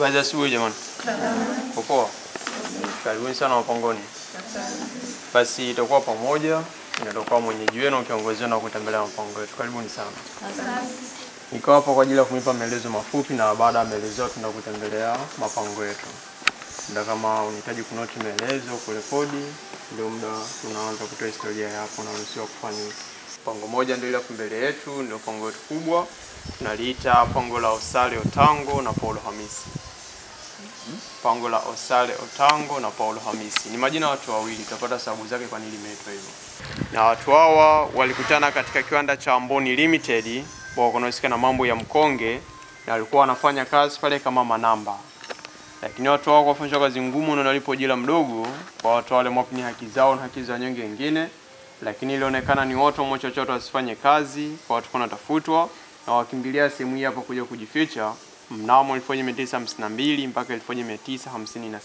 Habari za asubuhi jamani. Poa. Karibuni sana Mapangoni. Basi itakuwa pamoja, inatoka mwenyeji wenu ukiongozwa na kutembelea mapango yetu. Karibuni sana. Asante. Niko hapa kwa ajili ya kunipa maelezo mafupi na baada ya maelezo tunaenda kutembelea mapango yetu. Ndio kama unahitaji kunoti maelezo, kurekodi, ndio muda tunaanza kutoa historia yako na unaruhusiwa kufanya hivyo. Pango moja ndio ile mbele yetu, ndio pango letu kubwa. Tunaliita pango la Osale Otango na Paulo Hamisi. Pango la Osale Otango na Paulo Hamisi. Ni majina watu wawili, tutapata sababu zake kwa nini limeitwa hivyo. Na watu hawa walikutana katika kiwanda cha Amboni Limited, wanaohusika na mambo ya mkonge na walikuwa wanafanya kazi pale kama manamba. Lakini watu hao wafanya kazi ngumu na walipo jela mdogo kwa watu wale mwapini haki zao na haki za wanyonge wengine. Lakini ilionekana ni watu mmoja chochote wasifanye kazi kwa watu wanatafutwa na wakimbilia sehemu hii hapa kuja kujificha mnamo 1952 mpaka 1956.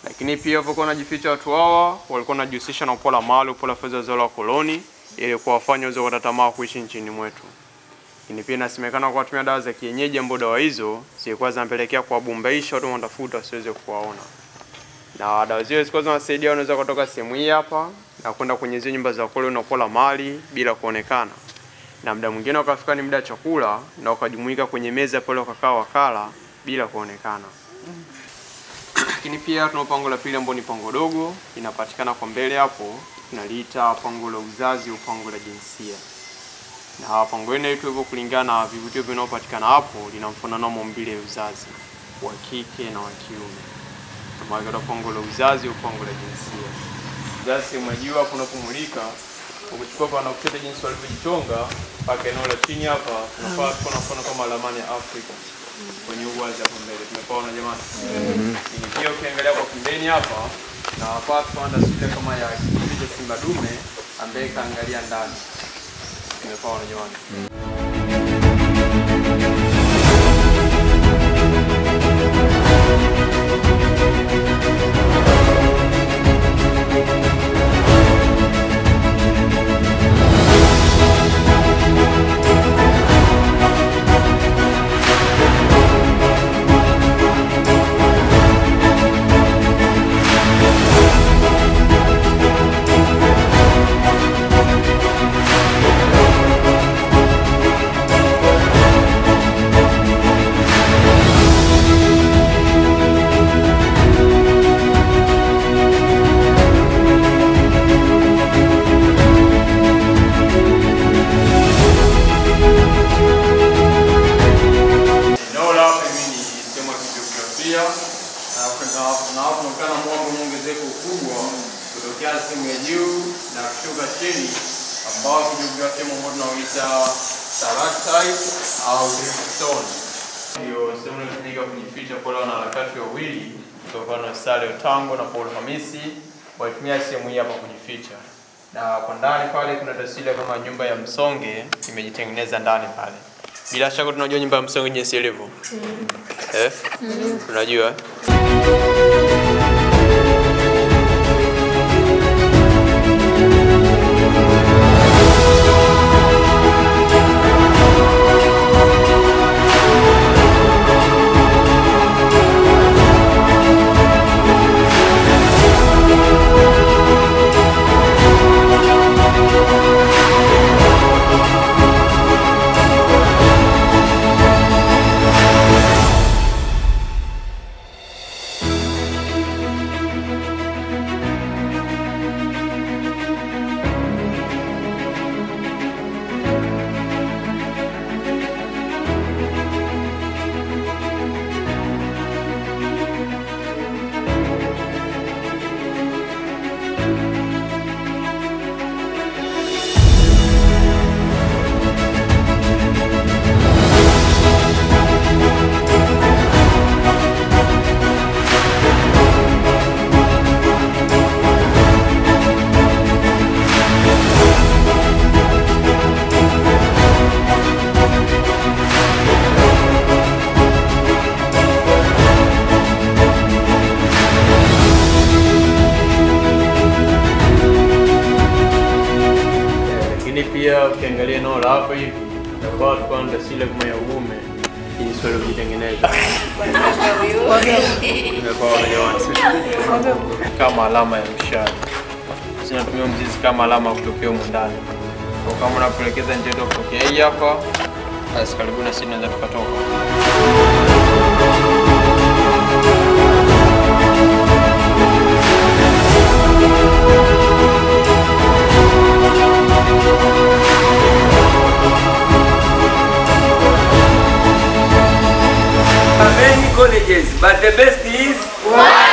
Lakini pia walikuwa wanajificha watu hawa walikuwa wanajihusisha na upola mali, upola fedha za wa koloni ili kuwafanya wao watatamaa kuishi nchini mwetu. Lakini pia inasemekana kwa kutumia dawa za kienyeji ambazo dawa hizo zilikuwa zinapelekea kuwabumbaisha watu wanatafuta wasiweze kuwaona. Na dawa hizo zilikuwa zinawasaidia wanaweza kutoka sehemu hii hapa na kwenda kwenye zile nyumba za koloni na upola mali bila kuonekana. Na muda mwingine wakafika ni muda chakula na wakajumuika kwenye meza pale wakakaa wakala bila kuonekana. Lakini pia tuna pango la pili ambalo ni pango dogo, inapatikana kwa mbele hapo, tunaliita pango la uzazi au pango la jinsia. Na pango hili letu hivyo kulingana na vivutio vinavyopatikana hapo lina mfanano maumbile ya uzazi wa kike na wa kiume. Kama vile pango la uzazi au pango la jinsia. Uzazi mwajiwa hapo unapomulika ukichukua kwa nakuta jinsi walivyojichonga mpaka eneo la chini hapa tunapata kuna mfano kama ramani ya Afrika kwenye uwazi hapo mbele tumepaona jamani. Ni pia ukiangalia kwa pembeni hapa na hapa tunaona sura kama ya kitu cha simba dume ambaye kaangalia ndani. Tumepaona jamani. Na hapo tunaona mwanga mwongezeko kubwa kutokea sehemu ya juu na kushuka chini ambao kijiografia mmoja tunaoita stalactite au dripstone. Ndio sehemu inayotumika kujificha kwa wale wanaharakati wawili kutokana na Osale Otango na Paulo Hamisi walitumia sehemu hii hapa kujificha. Na kwa ndani pale kuna taswira kama nyumba ya msonge imejitengeneza ndani pale. Bila shaka tunajua nyumba ya msonge jinsi ilivyo. Unajua? Pia ukiangalia eneo la hapa hivi kwa ndio sile kama ya uume Hii swali ujitengeneza. Kama alama ya mshale. Tunatumia mzizi kama alama kutokea huko ndani. Kwa kama unapoelekeza njia yetu kutokea hii hapa, basi karibu na sisi tunaweza tukatoka. Many colleges, but the best is one.